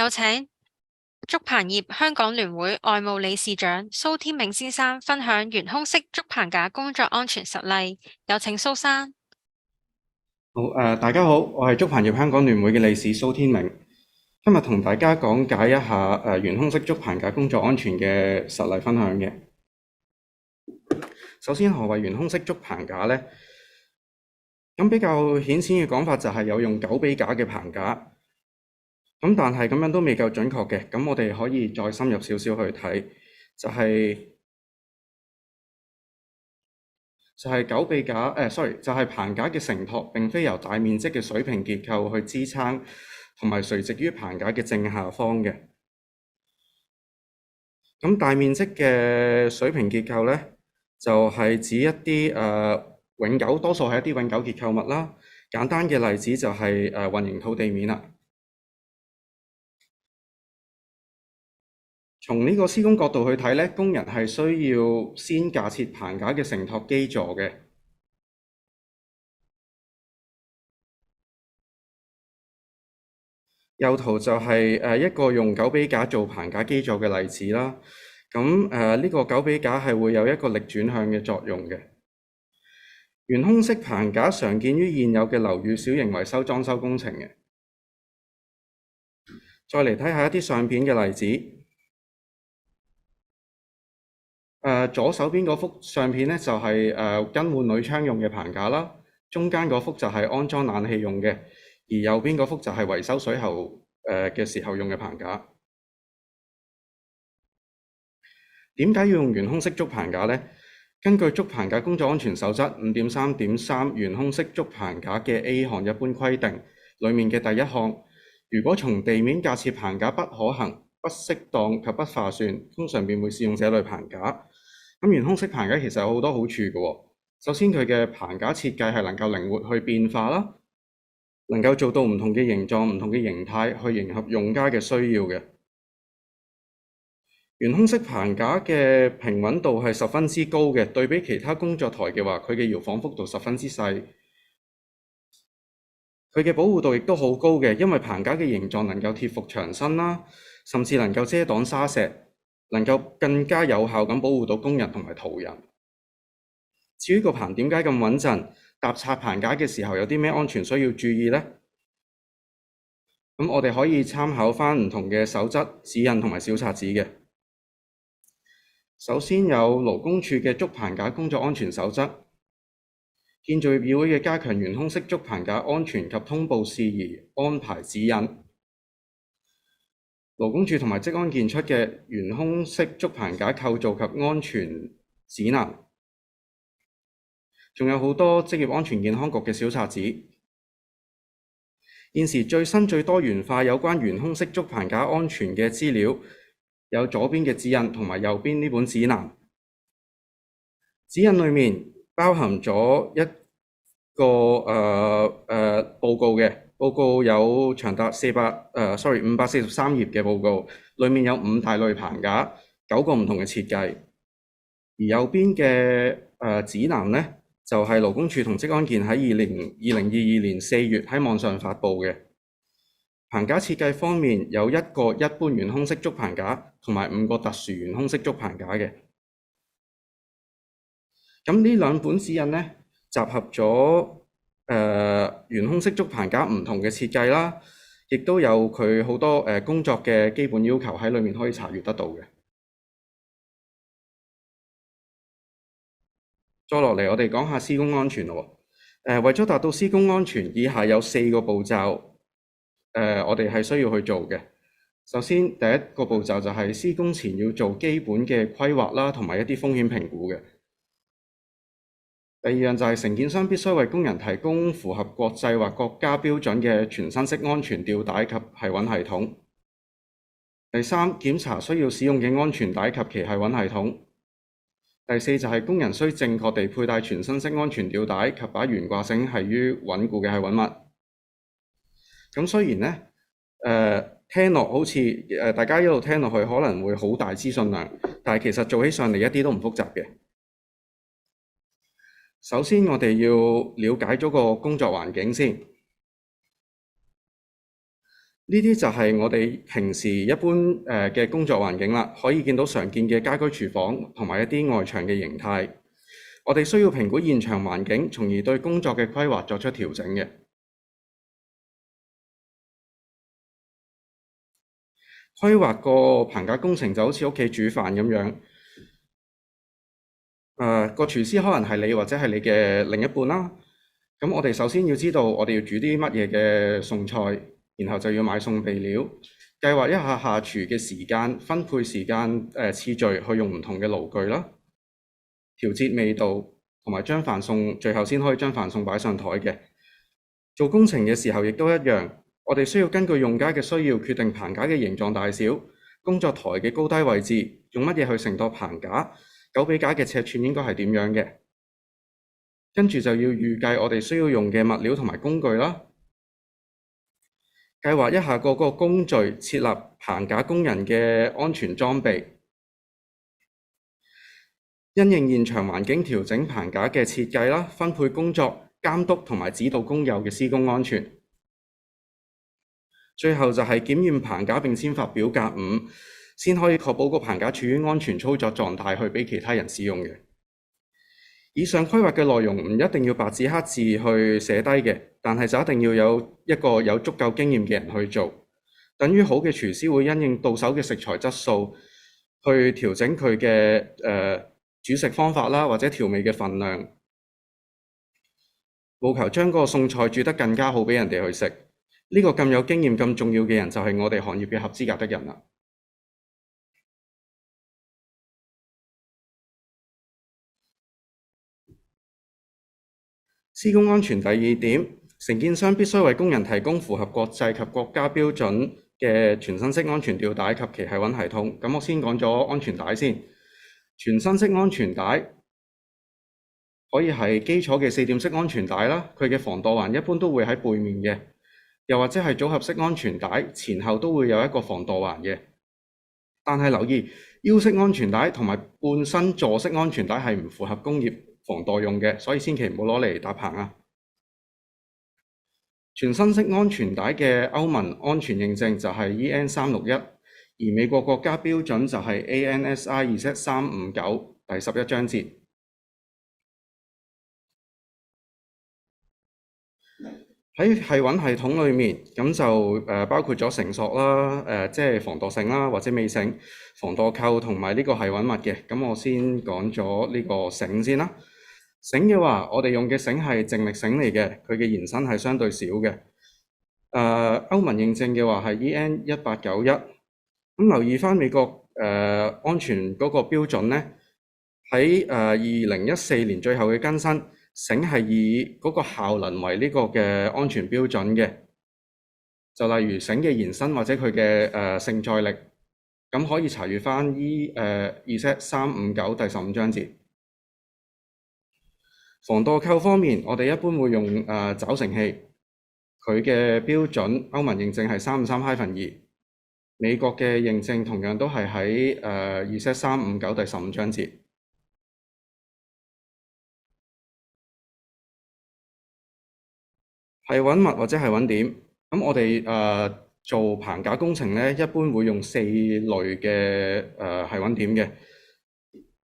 有請竹棚業香港聯會外務理事長蘇天銘先生分享懸空式竹棚架工作安全實例。有請蘇生。好，大家好，我係竹棚業香港聯會嘅理事蘇天銘，今日同大家講解一下懸空式竹棚架工作安全嘅實例分享嘅。首先，何謂懸空式竹棚架呢？咁比較顯淺嘅講法就係有用狗臂架嘅棚架，咁但係咁樣都未夠準確嘅，咁我哋可以再深入少少去睇，就係狗臂架，就係棚架嘅承托並非由大面積嘅水平結構去支撐，同埋垂直於棚架嘅正下方嘅。咁大面積嘅水平結構呢，就係指一啲永久，多數係一啲永久結構物啦。簡單嘅例子就係混凝土地面啦。從呢個施工角度去睇呢，工人係需要先架設棚架嘅承托基座嘅。右圖就係一個用狗臂架做棚架基座嘅例子啦。咁呢個狗臂架係會有一個力轉向嘅作用嘅。懸空式棚架常見於現有嘅樓宇小型維修裝修工程嘅。再嚟睇下一啲相片嘅例子。左手邊嗰幅相片呢，就係更換鋁窗用嘅棚架啦，中間嗰幅就係安裝冷氣用嘅，而右邊嗰幅就係維修水喉嘅時候用嘅棚架。點解要用懸空式竹棚架呢？根據竹棚架工作安全守則5.3.3懸空式竹棚架嘅 A 項一般規定裡面嘅第一項，如果從地面架設棚架不可行、不適當及不划算，通常便會試用這類棚架。咁懸空式棚架其實有好多好處嘅喎。首先，佢嘅棚架設計係能夠靈活去變化啦，能夠做到唔同嘅形狀、唔同嘅形態去迎合用家嘅需要嘅。懸空式棚架嘅平穩度係十分之高嘅，對比其他工作台嘅話，佢嘅搖晃幅度十分之細。佢嘅保護度亦都好高嘅，因為棚架嘅形狀能夠貼服牆身啦，甚至能夠遮擋沙石，能夠更加有效咁保護到工人同埋途人。至於個棚點解咁穩陣？搭拆棚架嘅時候有啲咩安全需要注意呢？咁我哋可以參考返唔同嘅守則、指引同埋小冊子嘅。首先有勞工處嘅竹棚架工作安全守則。建造業議會嘅加強懸空式竹棚架安全及通報事宜安排指引，勞工處同埋職安健出嘅懸空式竹棚架構造及安全指南，仲有好多職業安全健康局嘅小冊子。現時最新最多元化有關懸空式竹棚架安全嘅資料，有左邊嘅指引同埋右邊呢本指南。指引裡面包含咗一個報告嘅，報告有長達543頁嘅報告，裡面有5大類棚架，9個唔同嘅設計。而右邊嘅指南呢，就係勞工處同職安健喺2022年4月喺網上發布嘅。棚架設計方面有1個一般懸空式竹棚架同埋5個特殊懸空式竹棚架嘅。咁呢兩本指引呢，集合咗懸空式竹棚架唔同嘅設計啦，亦都有佢好多工作嘅基本要求喺裏面可以查閱得到嘅。再落嚟，我哋講下施工安全咯。為咗達到施工安全，以下有4個步驟，我哋係需要去做嘅。首先，第一個步驟就係施工前要做基本嘅規劃啦，同埋一啲風險評估嘅。第二樣就係承建商必須為工人提供符合國際或國家標準嘅全身式安全吊帶及繫穩系統。第三，檢查需要使用嘅安全帶及其繫穩系統。第四就係工人需正確地佩戴全身式安全吊帶及把懸掛繩繫於穩固嘅繫穩物。咁雖然呢，聽落好似大家一路聽落去可能會好大資訊量，但係其實做起上嚟一啲都唔複雜嘅。首先，我哋要了解咗個工作環境先。呢啲就係我哋平時一般嘅工作環境啦，可以見到常見嘅家居廚房同埋一啲外牆嘅形態。我哋需要評估現場環境，從而對工作嘅規劃作出調整嘅。規劃個棚架工程就好似屋企煮飯咁樣。個廚師可能係你或者係你嘅另一半啦。咁我哋首先要知道我哋要煮啲乜嘢嘅餸菜，然後就要買餸備料，計劃一下下廚嘅時間，分配時間次序去用唔同嘅爐具啦，調節味道，同埋將飯餸最後先可以將飯餸擺上台嘅。做工程嘅時候亦都一樣，我哋需要根據用家嘅需要決定棚架嘅形狀大小、工作台嘅高低位置，用乜嘢去承托棚架，九比架嘅尺寸應該係點樣嘅。跟住就要預計我哋需要用嘅物料同埋工具啦，計劃一下個工序，設立棚架工人嘅安全裝備，因應現場環境調整棚架嘅設計啦，分配工作、監督同埋指導工友嘅施工安全。最後就係檢驗棚架並簽發表格5，先可以確保個棚架處於安全操作狀態去俾其他人使用嘅。以上規劃嘅內容唔一定要白紙黑字去寫低嘅，但係就一定要有一個有足夠經驗嘅人去做。等於好嘅廚師會因應到手嘅食材質素去調整佢嘅煮食方法啦，或者調味嘅份量，務求將嗰個餸菜煮得更加好俾人哋去食。呢個咁有經驗、咁重要嘅人就係我哋行業嘅合資格的人啦。施工安全第2點，承建商必須為工人提供符合國際及國家標準嘅全身式安全吊帶及其繫穩系統。咁我先講咗安全帶先。全身式安全帶可以係基礎嘅4點式安全帶啦，佢嘅防墮環一般都會喺背面嘅，又或者係組合式安全帶，前後都會有一個防墮環嘅。但係留意，腰式安全帶同埋半身座式安全帶係唔符合工業防墮用嘅，所以千祈唔好攞嚟搭棚啊！全身式安全帶嘅歐盟安全認證就係 EN361，而美國國家標準就係 ANSI EZ359第11章節。喺繫穩系統裏面，咁就包括咗繩索啦，即係防墮繩啦，或者尾繩、防墮扣同埋呢個繫穩物嘅。咁我先講咗呢個繩先啦。繩嘅話，我哋用嘅繩係靜力繩嚟嘅，佢嘅延伸係相對少嘅。歐盟認證嘅話係 EN1891。咁留意返美國安全嗰個標準呢，喺2014年最後嘅更新，繩係以嗰個效能為呢個嘅安全標準嘅。就例如繩嘅延伸或者佢嘅承載力，咁可以查閱返EZ359第15章節。防墮扣方面，我哋一般會用抓繩器，佢嘅標準歐盟認證係353-2，美國嘅認證同樣都係喺EZ359第15章節。繫穩物或者繫穩點，咁我哋做棚架工程呢，一般會用4類嘅繫穩點嘅。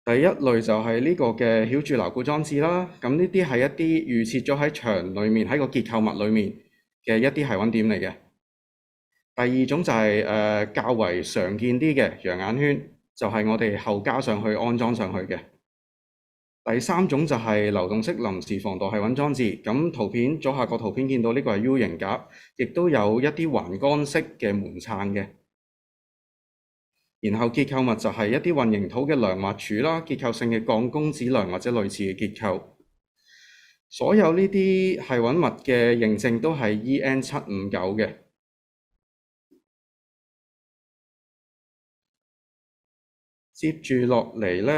第一類就係呢個嘅梟柱牢固裝置啦，咁呢啲係一啲預設咗喺牆裏面，喺個結構物裏面嘅一啲繫穩點嚟嘅。第二種就係較為常見啲嘅羊眼圈，就係我哋後加上去安裝上去嘅。第三種就係流動式臨時防墮繫穩裝置，咁圖片左下角圖片見到呢個係 U 型架，亦都有一啲橫桿式嘅門撐嘅。然後結構物就係一啲混凝土嘅梁或柱啦，結構性嘅鋼弓子梁或者類似嘅結構。所有呢啲繫穩物嘅認證都係 EN759嘅。接住落嚟呢，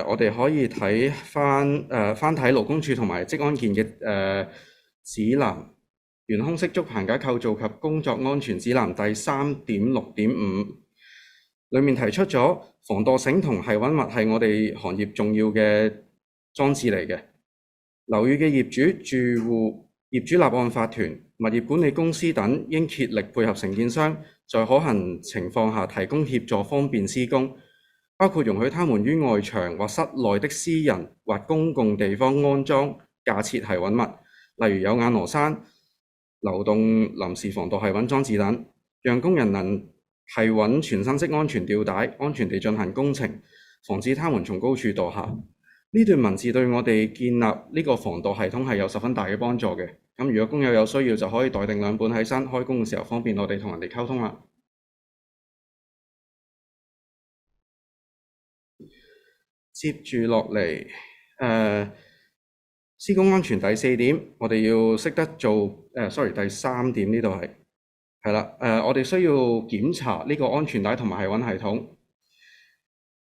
我哋可以睇翻睇勞工處同埋職安健嘅指南，懸空式竹棚架構造及工作安全指南第3.6.5。裏面提出咗防墮繩同繫穩物係我哋行業重要嘅裝置嚟嘅。樓宇嘅業主、住戶業主立案法團、物業管理公司等應竭力配合承建商，在可行情況下提供協助，方便施工，包括容許他們於外牆或室內的私人或公共地方安裝架設繫穩物，例如有眼螺栓、流動臨時防墮繫穩裝置等，讓工人能繫穩全身式安全吊帶，安全地進行工程，防止他們從高處墮下。呢段文字對我哋建立呢個防墮系統係有十分大嘅幫助嘅。咁如果工友有需要，就可以待定2本喺身，開工嘅時候方便我哋同人哋溝通啦。接住落嚟，施工安全第4點，我哋要識得做第3點呢度係啦。我哋需要檢查呢個安全帶同埋繫穩系統，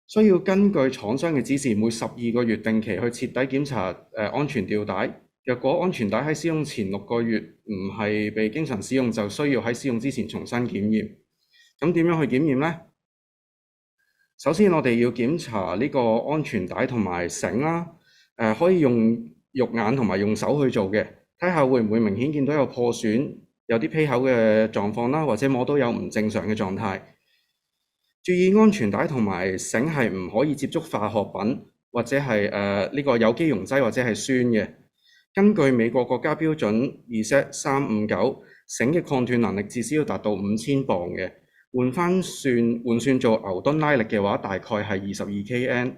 需要根據廠商嘅指示，每12個月定期去徹底檢查安全吊帶。若果安全帶喺使用前6個月唔係被經常使用，就需要喺使用之前重新檢驗。咁點樣去檢驗呢？首先我哋要檢查呢個安全帶同埋繩啦，可以用肉眼同埋用手去做嘅，睇下會唔會明顯見到有破損、有啲披口嘅狀況啦，或者摸到有唔正常嘅狀態。注意安全帶同埋繩係唔可以接觸化學品，或者係呢個有機溶劑或者係酸嘅。根據美國國家標準 EZ359，繩嘅抗斷能力至少要達到5000磅嘅，換算做牛頓拉力嘅話，大概係22 kN。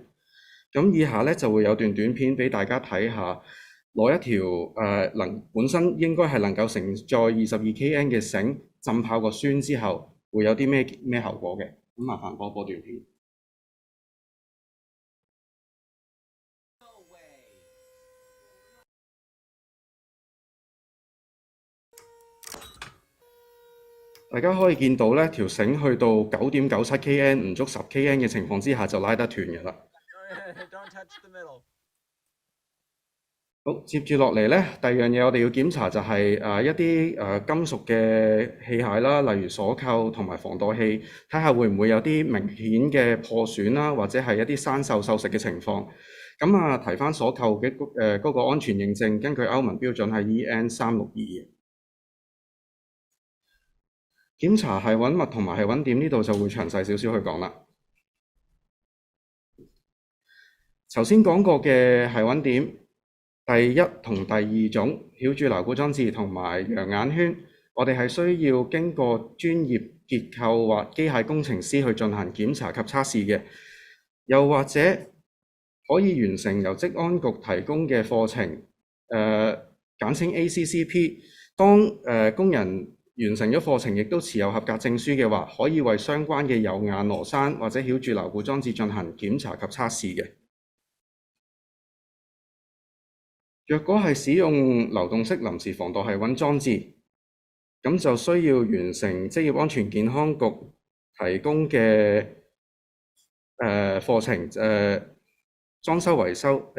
咁以下呢就會有段短片俾大家睇下，攞一條本身應該係能夠承載22 kN 嘅繩浸泡個酸之後，會有啲咩後果嘅。咁麻煩播段片。大家可以見到呢條繩去到9.97 kN 唔足10 kN 嘅情況之下就拉得斷嘅啦。好，接住落嚟呢，第二樣嘢我哋要檢查就係一啲金屬嘅器械啦，例如鎖扣同埋防墮器，睇下會唔會有啲明顯嘅破損啦，或者係一啲生鏽鏽蝕嘅情況。咁提翻鎖扣嘅嗰個安全認證，根據歐盟標準係 EN362。檢查繫穩物同埋繫穩點呢度就會詳細少少去講啦。頭先講過嘅繫穩點，第1同第2種梘柱牢固裝置同埋羊眼圈，我哋係需要經過專業結構或機械工程師去進行檢查及測試嘅，又或者可以完成由職安局提供嘅課程，簡稱 ACCP。當工人完成咗課程，亦都持有合格證書嘅話，可以為相關嘅有眼螺栓或者梘柱牢固裝置進行檢查及測試嘅。若果係使用流動式臨時防墮繫穩裝置，咁就需要完成職業安全健康局提供嘅課程，裝修維修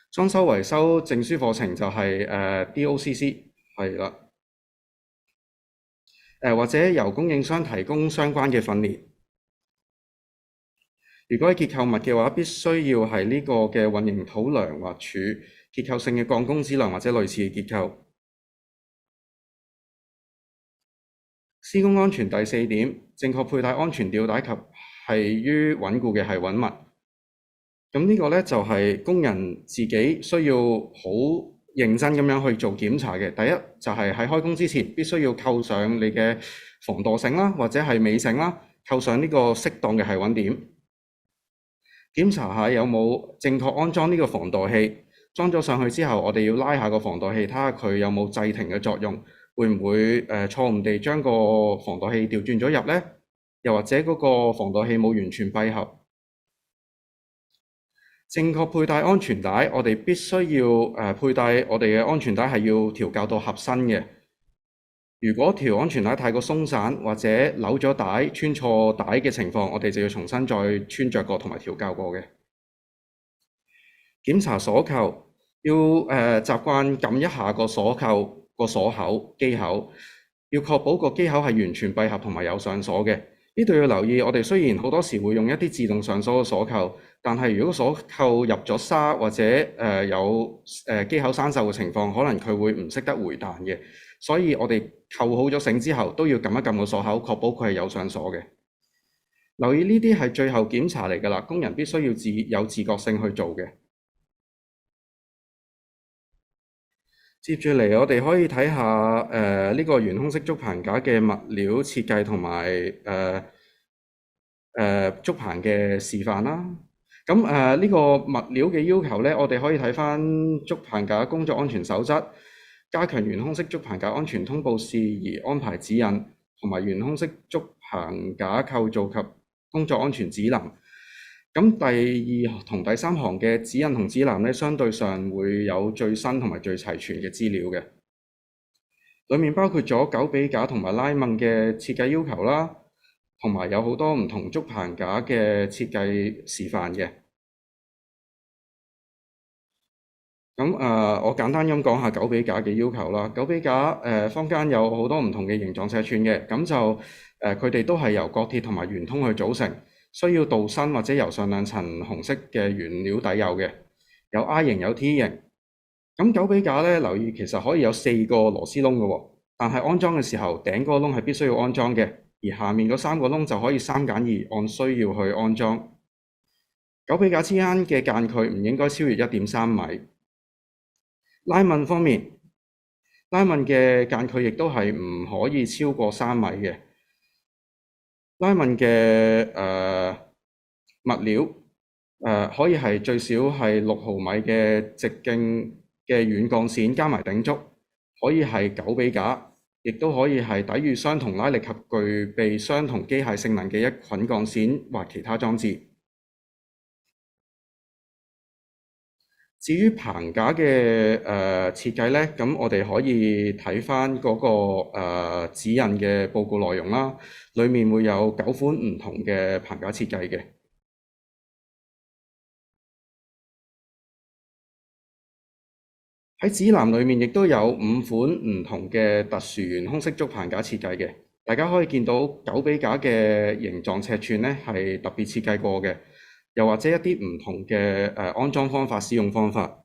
裝修維修證書課程就係DOCC 係啦，或者由供應商提供相關嘅訓練。如果係結構物嘅話，必須要係呢個嘅混凝土梁或柱、結構性嘅鋼弓子梁或者類似嘅結構。施工安全第4點，正確佩戴安全吊帶及繫於穩固嘅繫穩物。咁呢個呢，就係工人自己需要好認真咁樣去做檢查嘅。第一就係喺開工之前必須要扣上你嘅防墮繩啦，或者係尾繩啦，扣上呢個適當嘅繫穩點。檢查下有冇正確安裝呢個防墮器。裝咗上去之後，我哋要拉下個防墮器，睇下佢有冇制停嘅作用，會唔會錯誤地將個防墮器調轉咗入呢？又或者嗰個防墮器冇完全閉合。正確佩戴安全帶，我哋必須要佩戴我哋嘅安全帶係要調校到合身嘅。如果條安全帶太過鬆散或者扭咗帶、穿錯帶嘅情況，我哋就要重新再穿着過同埋調校過嘅。檢查鎖扣，要習慣撳一下個鎖扣個鎖口機口，要確保個機口係完全閉合同埋有上鎖嘅。呢度要留意，我哋雖然好多時會用一啲自動上鎖嘅鎖扣，但係如果鎖扣入咗沙或者有機口生鏽嘅情況，可能佢會唔識得回彈嘅，所以我哋扣好咗繩之後都要撳一撳個鎖口，確保佢係有上鎖嘅。留意呢啲係最後檢查嚟㗎啦，工人必須要有自覺性去做嘅。接住嚟，我哋可以睇下呢個懸空式竹棚架嘅物料設計同埋竹棚嘅示範啦。咁呢個物料嘅要求呢，我哋可以睇返竹棚架工作安全守則、加強懸空式竹棚架安全通報事宜安排指引，同埋懸空式竹棚架構造及工作安全指南。咁第2同第3行嘅指引同指南呢，相對上會有最新同埋最齊全嘅資料嘅，裡面包括咗狗臂架同埋拉掹嘅設計要求啦，同埋有好多唔同竹棚架嘅設計示範嘅。咁我簡單咁講下狗臂架嘅要求啦。狗臂架坊間有好多唔同嘅形狀尺寸嘅，咁就佢哋都係由鋼鐵同埋圓通去組成。需要鍍鋅或者油上2層紅色嘅原料底釉嘅，有 I 型有 T 型。咁狗臂架呢，留意其實可以有4個螺絲窿嘅喎，但係安裝嘅時候頂嗰個窿係必須要安裝嘅，而下面嗰3個窿就可以3揀2按需要去安裝。狗臂架之間嘅間距唔應該超越1.3米。拉掹方面，拉掹嘅間距亦都係唔可以超過3米嘅。拉掹嘅物料可以係最少係6毫米嘅直徑嘅軟鋼線加埋頂足，可以係狗臂架，亦都可以係抵禦相同拉力及具備相同機械性能嘅一捆鋼線或其他裝置。至於棚架嘅設計呢，咁我哋可以睇返嗰個指引嘅報告內容啦，裡面會有9款唔同嘅棚架設計嘅。喺指南裡面亦都有5款唔同嘅特殊懸空式竹棚架設計嘅，大家可以見到狗臂架嘅形狀尺寸呢係特別設計過嘅。又或者一啲唔同嘅安裝方法、使用方法。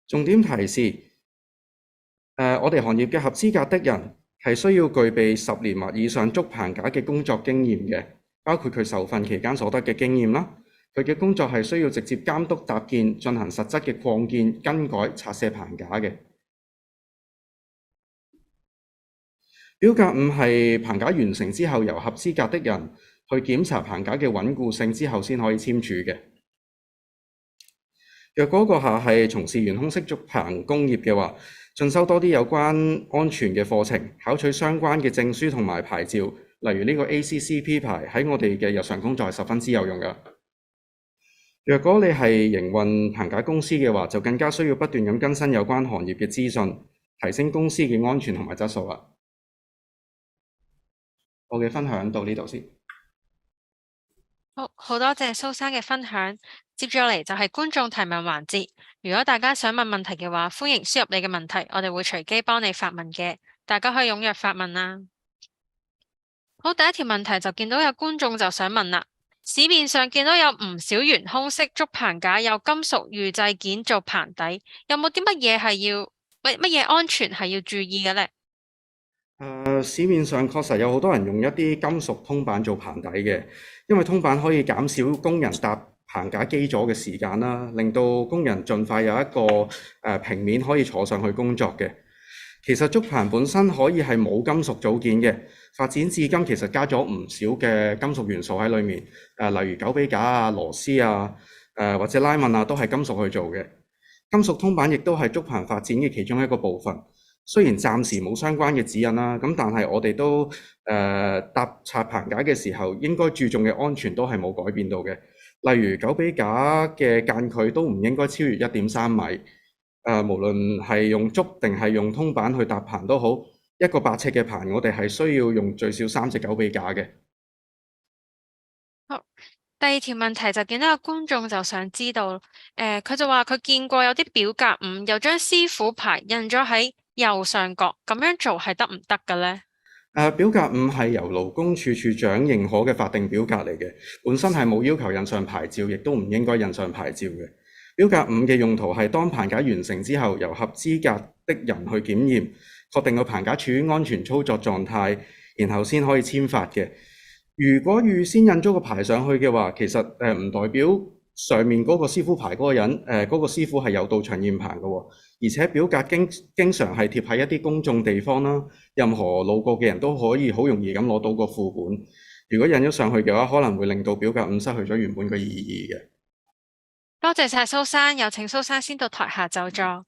重點提示，我哋行業嘅合資格的人係需要具備10年或以上竹棚架嘅工作經驗嘅，包括佢受訓期間所得嘅經驗啦。佢嘅工作係需要直接監督搭建、進行實質嘅擴建、更改、拆卸棚架嘅。表格5係棚架完成之後，由合資格的人去檢查棚架嘅穩固性之後先可以簽署嘅。若果閣下係從事懸空式竹棚工業嘅話，進修多啲有關安全嘅課程，考取相關嘅證書同埋牌照，例如呢個 ACCP 牌，喺我哋嘅日常工作係十分之有用㗎。若果你係營運棚架公司嘅話，就更加需要不斷咁更新有關行業嘅資訊，提升公司嘅安全同埋質素啦。我嘅分享到呢度先。好多謝蘇生嘅分享。接住落嚟就係觀眾提問環節。如果大家想問問題嘅話，歡迎輸入你嘅問題，我哋會隨機幫你發問嘅。大家可以踴躍發問啦。好，第一條問題就見到有觀眾就想問啦。市面上見到有唔少懸空式竹棚架有金屬預製件做棚底，有冇啲乜嘢係要乜嘢安全係要注意嘅呢？市面上確實有好多人用一啲金屬通板做棚底嘅，因為通板可以減少工人搭棚架基座嘅時間啦，令到工人盡快有一個平面可以坐上去工作嘅。其實竹棚本身可以係冇金屬組件嘅，發展至今其實加咗唔少嘅金屬元素喺裡面，例如狗臂架啊、螺絲啊、或者拉紋啊，都係金屬去做嘅。金屬通板亦都係竹棚發展嘅其中一個部分。雖然暫時冇相關嘅指引啦，咁但係我哋都搭拆棚架嘅時候，應該注重嘅安全都係冇改變到嘅。例如狗臂架嘅間距都唔應該超越1.3米。無論係用竹定係用通板去搭棚都好，一個8尺嘅棚，我哋係需要用最少3隻狗臂架嘅。好，第二條問題就見到個觀眾就想知道，佢就話佢見過有啲表格5又將師傅牌印咗喺右上角，咁樣做係得唔得嘅呢？表格5係由勞工處處長認可嘅法定表格嚟嘅，本身係冇要求印上牌照，亦都唔應該印上牌照嘅。表格5嘅用途係當棚架完成之後，由合資格的人去檢驗，確定個棚架處於安全操作狀態，然後先可以簽發嘅。如果預先印咗個牌上去嘅話，其實唔代表上面嗰個師傅牌嗰個人，嗰個師傅係有到場驗棚嘅喎。而且表格經常係貼喺一啲公眾地方啦，任何路過嘅人都可以好容易咁攞到個副本。如果印咗上去嘅話，可能會令到表格5失去咗原本嘅意義嘅。多謝晒蘇生，有請蘇生先到台下就座。